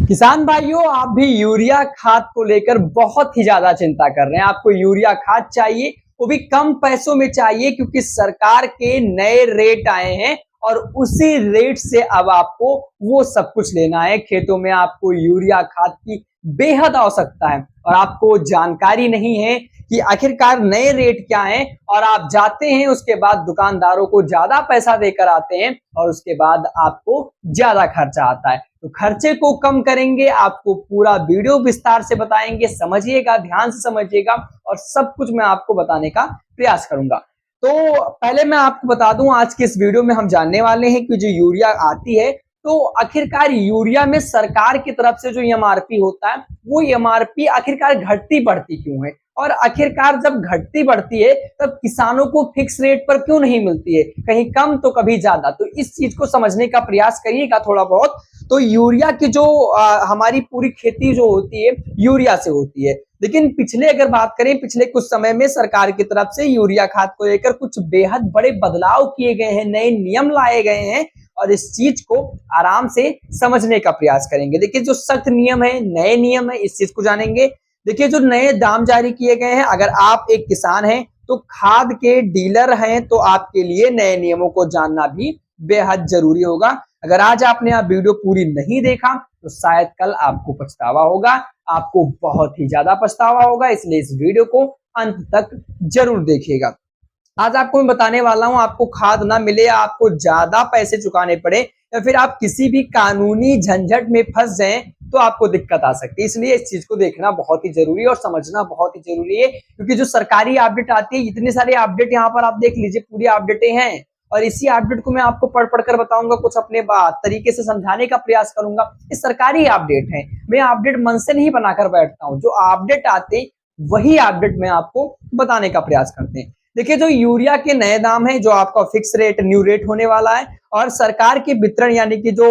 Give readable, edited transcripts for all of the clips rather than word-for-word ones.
किसान भाइयों, आप भी यूरिया खाद को लेकर बहुत ही ज्यादा चिंता कर रहे हैं। आपको यूरिया खाद चाहिए, वो भी कम पैसों में चाहिए, क्योंकि सरकार के नए रेट आए हैं और उसी रेट से अब आपको वो सब कुछ लेना है। खेतों में आपको यूरिया खाद की बेहद आवश्यकता है और आपको जानकारी नहीं है कि आखिरकार नए रेट क्या हैं, और आप जाते हैं उसके बाद दुकानदारों को ज्यादा पैसा देकर आते हैं और उसके बाद आपको ज्यादा खर्चा आता है। तो खर्चे को कम करेंगे, आपको पूरा वीडियो विस्तार से बताएंगे, समझिएगा, ध्यान से समझिएगा और सब कुछ मैं आपको बताने का प्रयास करूंगा। तो पहले मैं आपको बता दूं, आज के इस वीडियो में हम जानने वाले हैं कि जो यूरिया आती है, तो आखिरकार यूरिया में सरकार की तरफ से जो एमआरपी होता है, वो एमआरपी आखिरकार घटती बढ़ती क्यों है, और आखिरकार जब घटती बढ़ती है तब किसानों को फिक्स रेट पर क्यों नहीं मिलती है, कहीं कम तो कभी ज्यादा। तो इस चीज को समझने का प्रयास करिएगा थोड़ा बहुत। तो यूरिया की जो हमारी पूरी खेती जो होती है यूरिया से होती है, लेकिन पिछले अगर बात करें, पिछले कुछ समय में सरकार की तरफ से यूरिया खाद को लेकर कुछ बेहद बड़े बदलाव किए गए हैं, नए नियम लाए गए हैं और इस चीज को आराम से समझने का प्रयास करेंगे। देखिए, जो सख्त नियम है, नए नियम है, इस चीज को जानेंगे। देखिए, जो नए दाम जारी किए गए हैं, अगर आप एक किसान हैं तो खाद के डीलर हैं, तो आपके लिए नए नियमों को जानना भी बेहद जरूरी होगा। अगर आज आपने यह वीडियो पूरी नहीं देखा तो शायद कल आपको पछतावा होगा, आपको बहुत ही ज्यादा पछतावा होगा, इसलिए इस वीडियो को अंत तक जरूर देखिएगा। आज आपको मैं बताने वाला हूं, आपको खाद ना मिले, आपको ज्यादा पैसे चुकाने पड़े या फिर आप किसी भी कानूनी झंझट में फंस जाएं तो आपको दिक्कत आ सकती है। इसलिए इस चीज को देखना बहुत ही जरूरी है और समझना बहुत ही जरूरी है, क्योंकि जो सरकारी अपडेट आती है, इतने सारे अपडेट यहाँ पर आप देख लीजिए, पूरी अपडेटें हैं और इसी अपडेट को मैं आपको पढ़ पढ़कर बताऊंगा, कुछ अपने तरीके से समझाने का प्रयास करूंगा। ये सरकारी अपडेट है, मैं अपडेट मन से नहीं बनाकर बैठता हूँ, जो अपडेट आते वही अपडेट मैं आपको बताने का प्रयास करते हैं। देखिए, जो यूरिया के नए दाम है, जो आपका फिक्स रेट न्यू रेट होने वाला है, और सरकार के वितरण यानी कि जो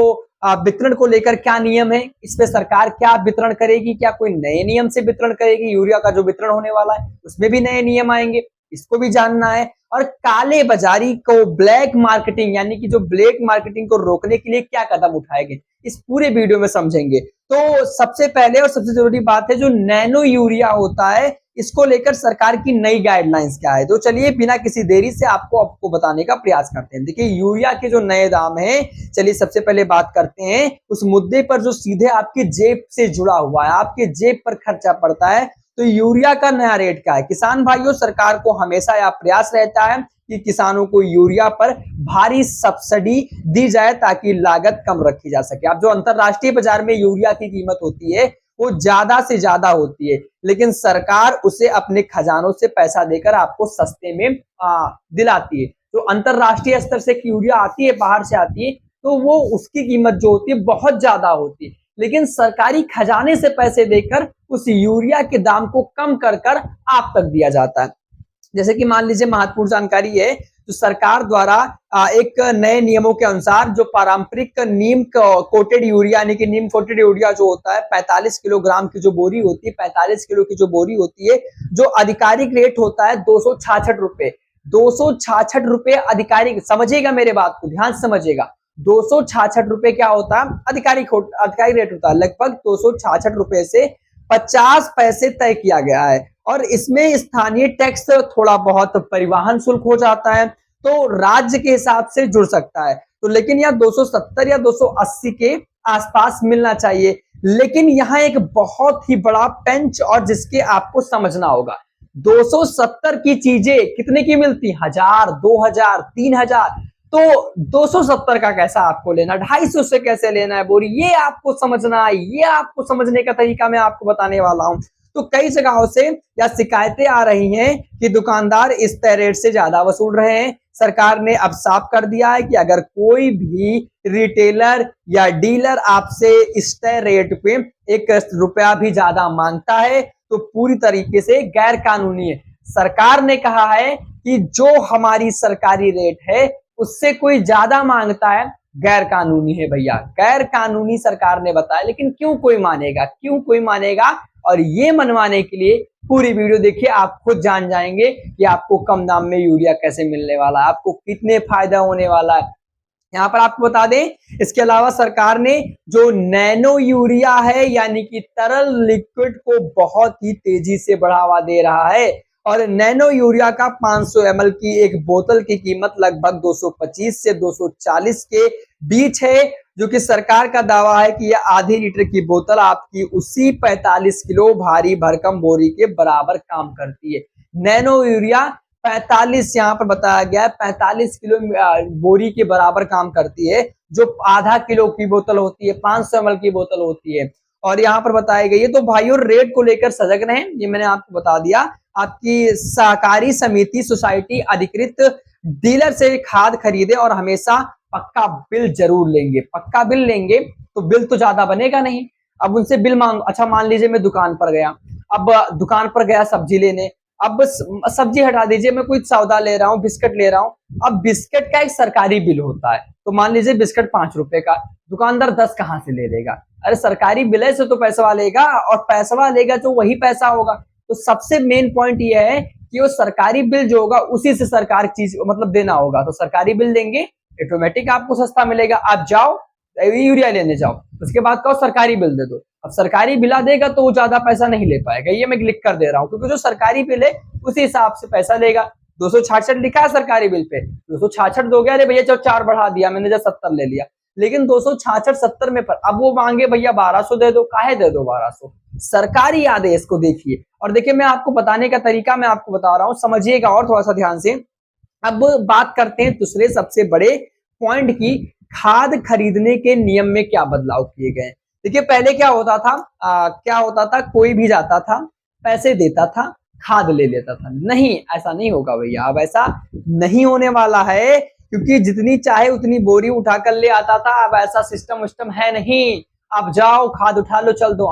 वितरण को लेकर क्या नियम है, इस पे सरकार क्या वितरण करेगी, क्या कोई नए नियम से वितरण करेगी, यूरिया का जो वितरण होने वाला है उसमें भी नए नियम आएंगे, इसको भी जानना है। और काले बाजारी को, ब्लैक मार्केटिंग यानी कि जो ब्लैक मार्केटिंग को रोकने के लिए क्या कदम उठाए गए, इस पूरे वीडियो में समझेंगे। तो सबसे पहले और सबसे जरूरी बात है, जो नैनो यूरिया होता है, इसको लेकर सरकार की नई गाइडलाइंस क्या है। तो चलिए बिना किसी देरी से आपको बताने का प्रयास करते हैं। देखिए, यूरिया के जो नए दाम है, चलिए सबसे पहले बात करते हैं उस मुद्दे पर जो सीधे आपके जेब से जुड़ा हुआ है, आपके जेब पर खर्चा पड़ता है। तो यूरिया का नया रेट क्या है। किसान भाइयों, सरकार को हमेशा यह प्रयास रहता है कि किसानों को यूरिया पर भारी सब्सिडी दी जाए ताकि लागत कम रखी जा सके। अब जो अंतरराष्ट्रीय बाजार में यूरिया की कीमत होती है वो ज्यादा से ज्यादा होती है, लेकिन सरकार उसे अपने खजानों से पैसा देकर आपको सस्ते में दिलाती है। तो अंतरराष्ट्रीय स्तर से यूरिया आती है, बाहर से आती है, तो वो उसकी कीमत जो होती है बहुत ज्यादा होती है, लेकिन सरकारी खजाने से पैसे देकर उस यूरिया के दाम को कम कर कर आप तक दिया जाता है। जैसे कि मान लीजिए, महत्वपूर्ण जानकारी है, जो सरकार द्वारा एक नए नियमों के अनुसार जो पारंपरिक नीम कोटेड यूरिया यानी कि नीम कोटेड यूरिया जो होता है, 45 किलोग्राम की जो बोरी होती है, 45 किलो की जो बोरी होती है, जो आधिकारिक रेट होता है 266 रुपए, 266 रुपए आधिकारिक। समझिएगा मेरे बात को, ध्यान से समझिएगा। 266 रुपए क्या होता है, आधिकारिक रेट होता है। लगभग 266 रुपए से 50 पैसे तय किया गया है, और इसमें स्थानीय टैक्स थोड़ा बहुत, परिवहन शुल्क हो जाता है, तो राज्य के हिसाब से जुड़ सकता है। तो लेकिन यह 270 या 280 के आसपास मिलना चाहिए। लेकिन यहाँ एक बहुत ही बड़ा पेंच और जिसके आपको समझना होगा, 270 की चीजें कितने की मिलती, 1000, 2000, 3000। तो 270 का कैसा आपको लेना, 250 से कैसे लेना है बोरी, ये आपको समझना है। ये आपको समझने का तरीका मैं आपको बताने वाला हूं। तो कई जगहों से या शिकायतें आ रही हैं कि दुकानदार इस तय रेट से ज्यादा वसूल रहे हैं। सरकार ने अब साफ कर दिया है कि अगर कोई भी रिटेलर या डीलर आपसे इस तय रेट पे 1 रुपया भी ज्यादा मांगता है तो पूरी तरीके से गैर कानूनी है। सरकार ने कहा है कि जो हमारी सरकारी रेट है उससे कोई ज्यादा मांगता है, गैर कानूनी है भैया, गैर कानूनी सरकार ने बताया। लेकिन क्यों कोई मानेगा, क्यों कोई मानेगा, और ये मनवाने के लिए पूरी वीडियो देखिए, आप खुद जान जाएंगे कि आपको कम दाम में यूरिया कैसे मिलने वाला है, आपको कितने फायदा होने वाला है। यहाँ पर आपको बता दें, इसके अलावा सरकार ने जो नैनो यूरिया है यानी कि तरल लिक्विड को बहुत ही तेजी से बढ़ावा दे रहा है। और नैनो यूरिया का 500 ml की एक बोतल की कीमत लगभग 225 से 240 के बीच है, जो कि सरकार का दावा है कि यह आधी लीटर की बोतल आपकी उसी 45 किलो भारी भरकम बोरी के बराबर काम करती है। नैनो यूरिया 45 यहाँ पर बताया गया है, 45 किलो बोरी के बराबर काम करती है, जो आधा किलो की बोतल होती है, 500 ml की बोतल होती है। और यहाँ पर बताया गया है। तो भाइयों रेट को लेकर सजग रहें, ये मैंने आपको बता दिया। आपकी सहकारी समिति सोसाइटी अधिकृत डीलर से खाद खरीदे और हमेशा पक्का बिल जरूर लेंगे। पक्का बिल लेंगे तो बिल तो ज्यादा बनेगा नहीं। अब उनसे बिल मांग, अच्छा मान लीजिए मैं दुकान पर गया, अब दुकान पर गया सब्जी लेने, अब सब्जी हटा दीजिए, मैं कोई सौदा ले रहा हूँ, बिस्किट ले रहा हूँ। अब बिस्किट का एक सरकारी बिल होता है, तो मान लीजिए बिस्किट 5 रुपए का, दुकानदार 10 कहाँ से ले लेगा? अरे सरकारी बिल है से तो पैसा लेगा, और पैसा लेगा तो वही पैसा होगा। तो सबसे मेन पॉइंट ये है कि वो सरकारी बिल जो होगा उसी से सरकार चीज मतलब देना होगा। तो सरकारी बिल देंगे, ऑटोमेटिक आपको सस्ता मिलेगा। आप जाओ यूरिया लेने जाओ, उसके बाद कहो सरकारी बिल दे दो। अब सरकारी बिला देगा तो वो ज्यादा पैसा नहीं ले पाएगा, ये मैं क्लिक कर दे रहा हूँ, क्योंकि जो सरकारी बिल है उसी हिसाब से पैसा लेगा। 266 लिखा है सरकारी बिल पे, 266 दोगे, अरे भैया जब 4 बढ़ा दिया मैंने, जब 70 ले लिया, लेकिन 266 70 में पर अब वो मांगे भैया 1200 दे दो, काहे दे दो 1200? सरकारी आदेश को देखिए। और देखिए मैं आपको बताने का तरीका मैं आपको बता रहा हूँ, समझिएगा और थोड़ा सा ध्यान से। अब बात करते हैं दूसरे सबसे बड़े पॉइंट की, खाद खरीदने के नियम में क्या बदलाव किए गए। देखिए पहले क्या होता था, कोई भी जाता था, पैसे देता था, खाद ले लेता था। नहीं, ऐसा नहीं होगा भैया, अब ऐसा नहीं होने वाला है, क्योंकि जितनी चाहे उतनी बोरी उठा कर ले आता था। अब ऐसा सिस्टम है नहीं, आप जाओ खाद उठा लो चल दो,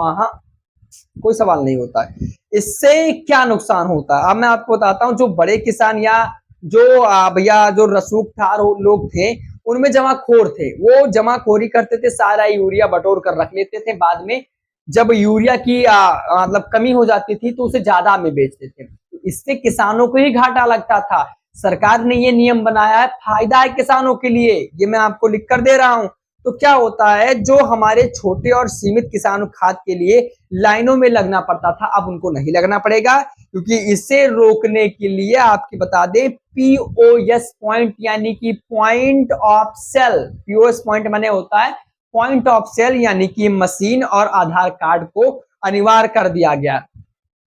कोई सवाल नहीं होता है। इससे क्या नुकसान होता है अब मैं आपको बताता हूँ। जो बड़े किसान या जो भैया जो रसूखदार लोग थे, उनमें जमाखोर थे, वो जमाखोरी करते थे, सारा यूरिया बटोर कर रख लेते थे। बाद में जब यूरिया की मतलब कमी हो जाती थी तो उसे ज्यादा में बेचते थे। तो इससे किसानों को ही घाटा लगता था। सरकार ने ये नियम बनाया है, फायदा है किसानों के लिए, ये मैं आपको लिख कर दे रहा हूं। तो क्या होता है, जो हमारे छोटे और सीमित किसानों खाद के लिए लाइनों में लगना पड़ता था, अब उनको नहीं लगना पड़ेगा, क्योंकि इसे रोकने के लिए आपकी बता दें पीओएस पॉइंट यानी कि point of sale, POS point माने होता है पॉइंट ऑफ सेल, यानी कि मशीन और आधार कार्ड को अनिवार्य कर दिया गया।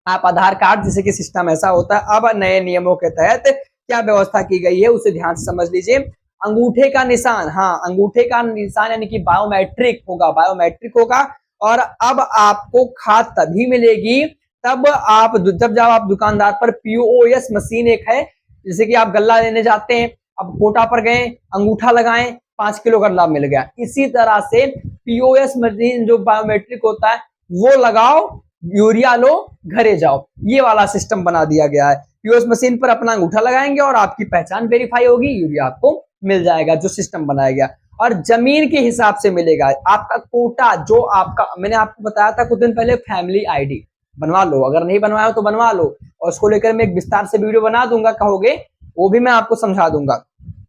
आप आधार कार्ड जैसे कि सिस्टम ऐसा होता है। अब नए नियमों के तहत क्या व्यवस्था की गई है उसे ध्यान से समझ लीजिए। अंगूठे का निशान, अंगूठे का निशान यानी कि बायोमेट्रिक होगा। और अब आपको खाद तभी मिलेगी जब आप दुकानदार पर पीओएस मशीन एक है, जैसे कि आप गल्ला लेने जाते हैं, अब कोटा पर गए, अंगूठा लगाएं, 5 किलो गल्ला मिल गया। इसी तरह से पीओएस मशीन जो बायोमेट्रिक होता है वो लगाओ, यूरिया लो, घरे जाओ, ये वाला सिस्टम बना दिया गया है। पीओएस मशीन पर अपना अंगूठा लगाएंगे और आपकी पहचान वेरीफाई होगी, यूरिया आपको मिल जाएगा, जो सिस्टम बनाया गया। और जमीन के हिसाब से मिलेगा आपका कोटा, जो आपका मैंने आपको बताया था कुछ दिन पहले, फैमिली आईडी बनवा लो, अगर नहीं बनवाया हो तो बनवा लो, और उसको लेकर मैं एक विस्तार से वीडियो बना दूंगा, कहोगे वो भी मैं आपको समझा दूंगा।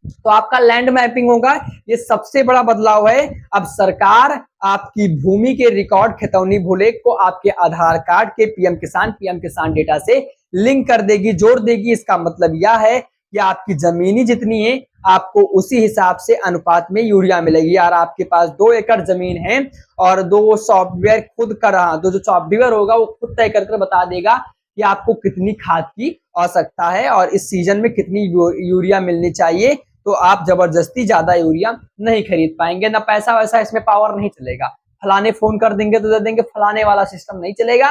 तो आपका लैंड मैपिंग होगा, ये सबसे बड़ा बदलाव है। अब सरकार आपकी भूमि के रिकॉर्ड खतौनी भूलेख को आपके आधार कार्ड के पीएम किसान डेटा से लिंक कर देगी, जोड़ देगी। इसका मतलब यह है कि आपकी जमीनी जितनी है आपको उसी हिसाब से अनुपात में यूरिया मिलेगी। यार आपके पास 2 एकड़ जमीन है और दो सॉफ्टवेयर खुद कर रहा, जो सॉफ्टवेयर होगा वो खुद तय करके बता देगा कि आपको कितनी खाद की आवश्यकता है और इस सीजन में कितनी यूरिया मिलनी चाहिए। तो आप जबरदस्ती ज्यादा यूरिया नहीं खरीद पाएंगे, ना पैसा वैसा इसमें पावर नहीं चलेगा, फलाने फोन कर देंगे तो दे देंगे, फलाने वाला सिस्टम नहीं चलेगा।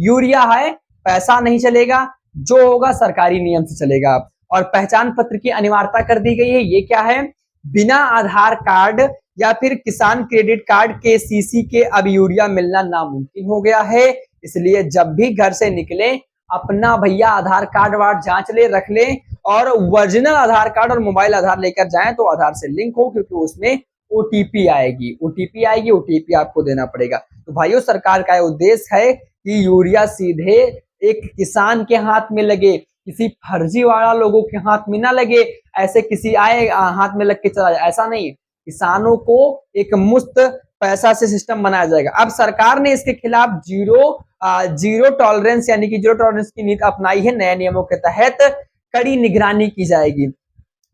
यूरिया है, पैसा नहीं चलेगा, जो होगा सरकारी नियम से चलेगा। और पहचान पत्र की अनिवार्यता कर दी गई है। ये क्या है, बिना आधार कार्ड या फिर किसान क्रेडिट कार्ड के सीसी के अब यूरिया मिलना नामुमकिन हो गया है। इसलिए जब भी घर से निकले अपना भैया आधार कार्ड वार्ड जांच ले, रख ले, और ओरिजिनल आधार कार्ड और मोबाइल आधार लेकर जाएं तो आधार से लिंक हो, क्योंकि उसमें ओटीपी आएगी, ओटीपी आपको देना पड़ेगा। तो भाइयों सरकार का उद्देश्य है कि यूरिया सीधे एक किसान के हाथ में लगे, किसी फर्जी वाला लोगों के हाथ में ना लगे, ऐसे किसी आए हाथ में लग के चला जाए, ऐसा नहीं। किसानों को एक मुफ्त पैसा से सिस्टम बनाया जाएगा। अब सरकार ने इसके खिलाफ जीरो टॉलरेंस यानी कि जीरो टॉलरेंस की नीति अपनाई है। नए नियमों के तहत कड़ी निगरानी की जाएगी।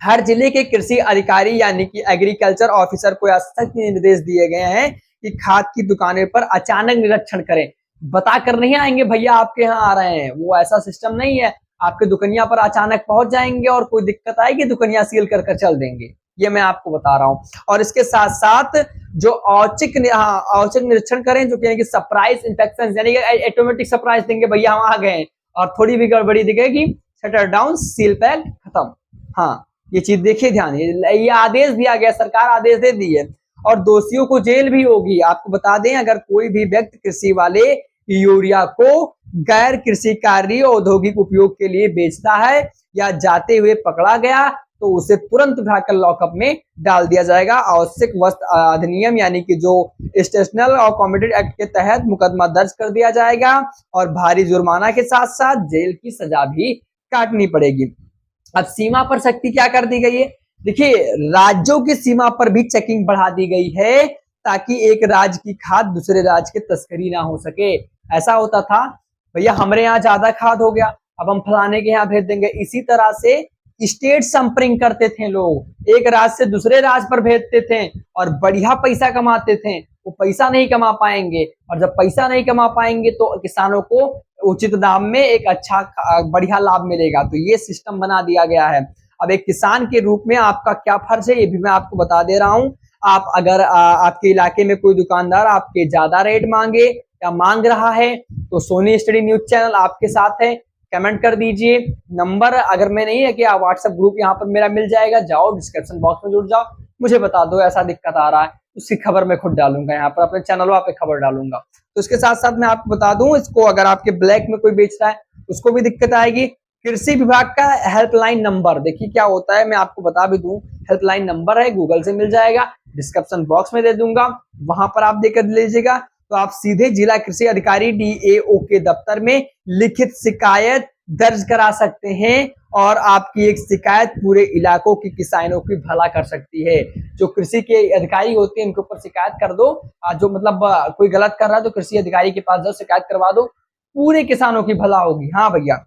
हर जिले के कृषि अधिकारी यानी कि एग्रीकल्चर ऑफिसर को सख्त निर्देश दिए गए हैं कि खाद की दुकानें पर अचानक निरीक्षण करें। बता कर नहीं आएंगे भैया आपके यहाँ आ रहे हैं, वो ऐसा सिस्टम नहीं है। आपके दुकनिया पर अचानक पहुंच जाएंगे और कोई दिक्कत आएगी दुकनिया सील कर चल देंगे, ये मैं आपको बता रहा हूँ। और इसके साथ साथ जो औचक निरीक्षण करें, जो कि सरप्राइज इंस्पेक्शन यानी कि ऑटोमेटिक सरप्राइज देंगे, भैया हम आ गए और थोड़ी भी गड़बड़ी दिखेगी शटर डाउन सील पैक खत्म। हाँ, ये चीज देखिए ध्यान, ये आदेश दिया गया, सरकार आदेश दे दी है। और दोषियों को जेल भी होगी। आपको बता दें, अगर कोई भी व्यक्ति कृषि वाले यूरिया को गैर कृषि कार्य औद्योगिक उपयोग के लिए बेचता है या जाते हुए पकड़ा गया तो उसे तुरंत उठाकर लॉकअप में डाल दिया जाएगा। आवश्यक वस्तु अधिनियम यानी कि जो स्टेशनल और कॉम्पिटेंट एक्ट के तहत मुकदमा दर्ज कर दिया जाएगा और भारी जुर्माना के साथ साथ जेल की सजा भी काटनी पड़ेगी। अब सीमा पर सख्ती क्या कर दी गई है? देखिए, राज्यों की सीमा पर भी चेकिंग बढ़ा दी गई है ताकि एक राज्य की खाद दूसरे राज्य के तस्करी ना हो सके। ऐसा होता था, भैया हमारे यहाँ ज्यादा खाद हो गया, अब हम फलाने के यहाँ भेज देंगे। इसी तरह से स्टेट संपरिंग करते थे लोग, एक राज्य से दूसरे राज्य पर भेजते थे और बढ़िया पैसा कमाते थे। वो पैसा नहीं कमा पाएंगे और जब पैसा नहीं कमा पाएंगे तो किसानों को उचित दाम में एक अच्छा बढ़िया लाभ मिलेगा। तो ये सिस्टम बना दिया गया है। अब एक किसान के रूप में आपका क्या फर्ज है ये भी मैं आपको बता दे रहा हूँ। आप अगर आपके इलाके में कोई दुकानदार आपके ज्यादा रेट मांगे या मांग रहा है तो सोनी स्टडी न्यूज चैनल आपके साथ है, कमेंट कर दीजिए। नंबर अगर में नहीं है कि आप व्हाट्सएप ग्रुप यहाँ पर मेरा मिल जाएगा, जाओ डिस्क्रिप्शन बॉक्स में जुड़ जाओ, मुझे बता दो ऐसा दिक्कत आ रहा है, उसकी खबर मैं खुद डालूंगा यहाँ पर, अपने चैनल पे खबर डालूंगा। तो इसके साथ साथ मैं आपको बता दूं, इसको अगर आपके ब्लैक में कोई बेच रहा है उसको भी दिक्कत आएगी। कृषि विभाग का हेल्पलाइन नंबर देखिए क्या होता है, मैं आपको बता भी दूं। हेल्पलाइन नंबर है, गूगल से मिल जाएगा, डिस्क्रिप्शन बॉक्स में दे दूंगा, वहां पर आप देकर लीजिएगा। तो आप सीधे जिला कृषि अधिकारी DAO के दफ्तर में लिखित शिकायत दर्ज करा सकते हैं और आपकी एक शिकायत पूरे इलाकों की किसानों की भला कर सकती है। जो कृषि के अधिकारी होते हैं उनके ऊपर शिकायत कर दो, जो मतलब कोई गलत कर रहा है तो कृषि अधिकारी के पास जाओ, शिकायत करवा दो, पूरे किसानों की भला होगी। हाँ भैया,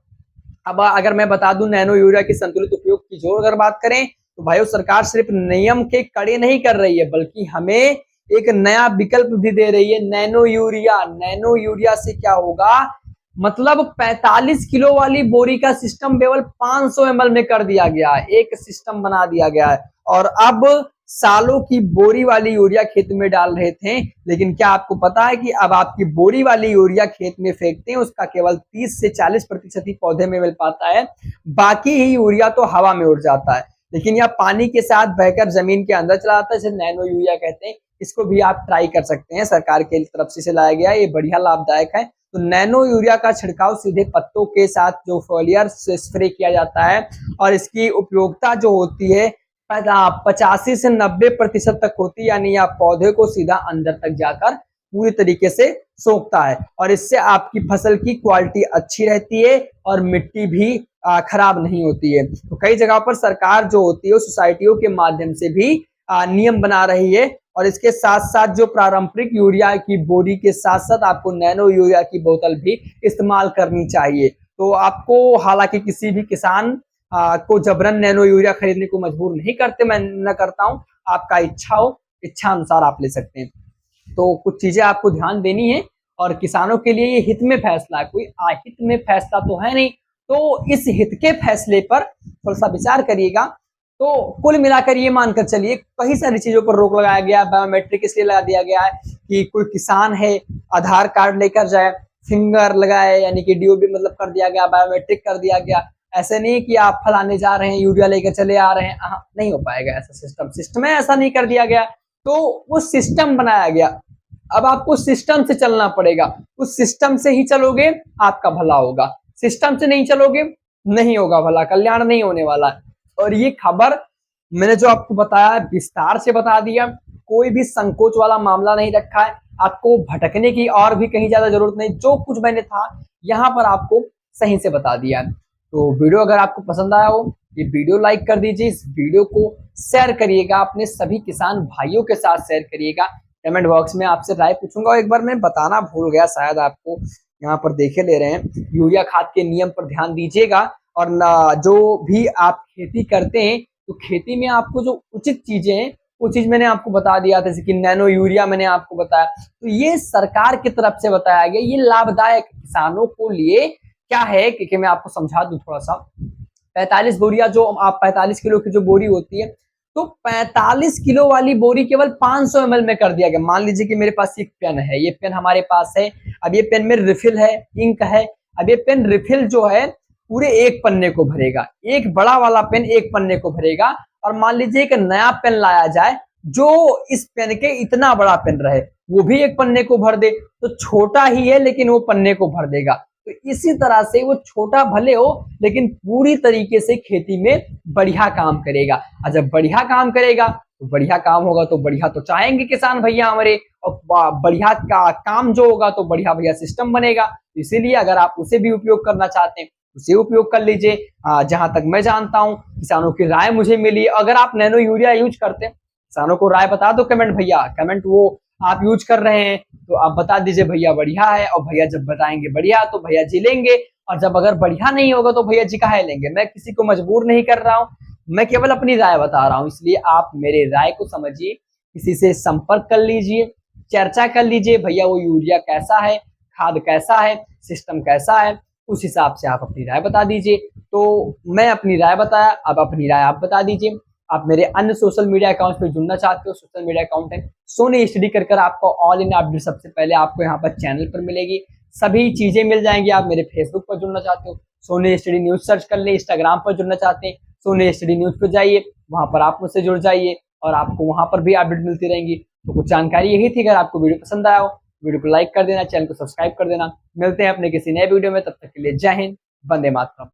अब अगर मैं बता दूं नैनो यूरिया के संतुलित उपयोग की जो अगर बात करें तो भाइयों, सरकार सिर्फ नियम के कड़े नहीं कर रही है बल्कि हमें एक नया विकल्प भी दे रही है, नैनो यूरिया। नैनो यूरिया से क्या होगा, मतलब 45 किलो वाली बोरी का सिस्टम केवल 500 ml में कर दिया गया है, एक सिस्टम बना दिया गया है। और अब सालों की बोरी वाली यूरिया खेत में डाल रहे थे, लेकिन क्या आपको पता है कि अब आपकी बोरी वाली यूरिया खेत में फेंकते हैं उसका केवल 30 से 40% ही पौधे में मिल पाता है, बाकी ही यूरिया तो हवा में उड़ जाता है। लेकिन यह पानी के साथ बहकर जमीन के अंदर चला जाता है, जिसे नैनो यूरिया कहते हैं। इसको भी आप ट्राई कर सकते हैं, सरकार की तरफ से लाया गया है, ये बढ़िया लाभदायक है। तो नैनो यूरिया का छिड़काव सीधे पत्तों के साथ जो फोलियर से स्प्रे किया जाता है और इसकी उपयोगिता जो होती है 85 से 90% तक होती है, यानी आप पौधे को सीधा अंदर तक जाकर पूरी तरीके से सोखता है और इससे आपकी फसल की क्वालिटी अच्छी रहती है और मिट्टी भी खराब नहीं होती है। तो कई जगह पर सरकार जो होती है सोसाइटियों के माध्यम से भी नियम बना रही है और इसके साथ साथ जो पारंपरिक यूरिया की बोरी के साथ साथ आपको नैनो यूरिया की बोतल भी इस्तेमाल करनी चाहिए। तो आपको हालांकि किसी भी किसान को जबरन नैनो यूरिया खरीदने को मजबूर नहीं करते, मैं न करता हूं, आपका इच्छा हो, इच्छा अनुसार आप ले सकते हैं। तो कुछ चीजें आपको ध्यान देनी है और किसानों के लिए ये हित में फैसला है, कोई अहित में फैसला तो है नहीं। तो इस हित के फैसले पर थोड़ा सा विचार करिएगा। तो कुल मिलाकर ये मानकर चलिए कई सारी चीजों पर रोक लगाया गया है। बायोमेट्रिक इसलिए लगा दिया गया है कि कोई किसान है आधार कार्ड लेकर जाए, फिंगर लगाए, यानी कि DOB मतलब कर दिया गया, बायोमेट्रिक कर दिया गया। ऐसे नहीं कि आप फलाने जा रहे हैं यूरिया लेकर चले आ रहे हैं, नहीं हो पाएगा ऐसा। सिस्टम है, ऐसा नहीं कर दिया गया। तो वो सिस्टम बनाया गया, अब आपको सिस्टम से चलना पड़ेगा। उस सिस्टम से ही चलोगे आपका भला होगा, सिस्टम से नहीं चलोगे नहीं होगा भला, कल्याण नहीं होने वाला। और ये खबर मैंने जो आपको बताया विस्तार से बता दिया, कोई भी संकोच वाला मामला नहीं रखा है, आपको भटकने की और भी कहीं ज्यादा जरूरत नहीं। जो कुछ मैंने था यहाँ पर आपको सही से बता दिया। तो वीडियो अगर आपको पसंद आया हो ये वीडियो लाइक कर दीजिए, इस वीडियो को शेयर करिएगा, अपने सभी किसान भाइयों के साथ शेयर करिएगा। कमेंट बॉक्स में आपसे राय पूछूंगा और एक बार मैं बताना भूल गया, शायद आपको यहाँ पर देखे ले रहे हैं, यूरिया खाद के नियम पर ध्यान दीजिएगा। और जो भी आप खेती करते हैं तो खेती में आपको जो उचित चीजें हैं वो चीज मैंने आपको बता दिया, जैसे कि नैनो यूरिया मैंने आपको बताया, तो ये सरकार की तरफ से बताया गया, ये लाभदायक किसानों को लिए क्या है कि मैं आपको समझा दूं थोड़ा सा। 45 बोरिया जो आप 45 किलो की जो बोरी होती है, तो 45 किलो वाली बोरी केवल 500 ml में कर दिया गया। मान लीजिए कि मेरे पास एक पेन है, ये पेन हमारे पास है, अब ये पेन में रिफिल है, इंक है, अब ये पेन रिफिल जो है पूरे एक पन्ने को भरेगा, एक बड़ा वाला पेन एक पन्ने को भरेगा। और मान लीजिए एक नया पेन लाया जाए जो इस पेन के इतना बड़ा पेन रहे, वो भी एक पन्ने को भर दे, तो छोटा ही है लेकिन वो पन्ने को भर देगा। तो इसी तरह से वो छोटा भले हो लेकिन पूरी तरीके से खेती में बढ़िया काम करेगा। और जब बढ़िया काम करेगा तो बढ़िया काम होगा, तो बढ़िया तो चाहेंगे किसान भैया हमारे, और बढ़िया का काम जो होगा तो बढ़िया बढ़िया सिस्टम बनेगा। इसीलिए अगर आप उसे भी उपयोग करना चाहते हैं उसे उपयोग कर लीजिए। जहां तक मैं जानता हूं, किसानों की राय मुझे मिली, अगर आप नैनो यूरिया यूज करते हैं, किसानों को राय बता दो कमेंट भैया, कमेंट वो आप यूज कर रहे हैं तो आप बता दीजिए भैया बढ़िया है, और भैया जब बताएंगे बढ़िया तो भैया जी लेंगे, और जब अगर बढ़िया नहीं होगा तो भैया जी काहे लेंगे। मैं किसी को मजबूर नहीं कर रहा हूँ, मैं केवल अपनी राय बता रहा हूँ, इसलिए आप मेरे राय को समझिए, किसी से संपर्क कर लीजिए, चर्चा कर लीजिए, भैया वो यूरिया कैसा है, खाद कैसा है, सिस्टम कैसा है, उस हिसाब से आप अपनी राय बता दीजिए। तो मैं अपनी राय बताया, अब अपनी राय आप बता दीजिए। आप मेरे अन्य सोशल मीडिया अकाउंट पे जुड़ना चाहते हो, सोशल मीडिया अकाउंट है सोनी स्टडी कर आपको ऑल इन अपडेट सबसे पहले आपको यहाँ पर चैनल पर मिलेगी, सभी चीजें मिल जाएंगी। आप मेरे फेसबुक पर जुड़ना चाहते हो, सोनी स्टडी न्यूज सर्च कर ले, इंस्टाग्राम पर जुड़ना चाहते हैं सोनी स्टडी न्यूज पर जाइए, वहां पर आप मुझसे जुड़ जाइए और आपको वहां पर भी अपडेट मिलती रहेंगी। तो कुछ जानकारी यही थी, अगर आपको वीडियो पसंद आया हो वीडियो को लाइक कर देना, चैनल को सब्सक्राइब कर देना। मिलते हैं अपने किसी नए वीडियो में, तब तक के लिए जय हिंद, वंदे मातरम।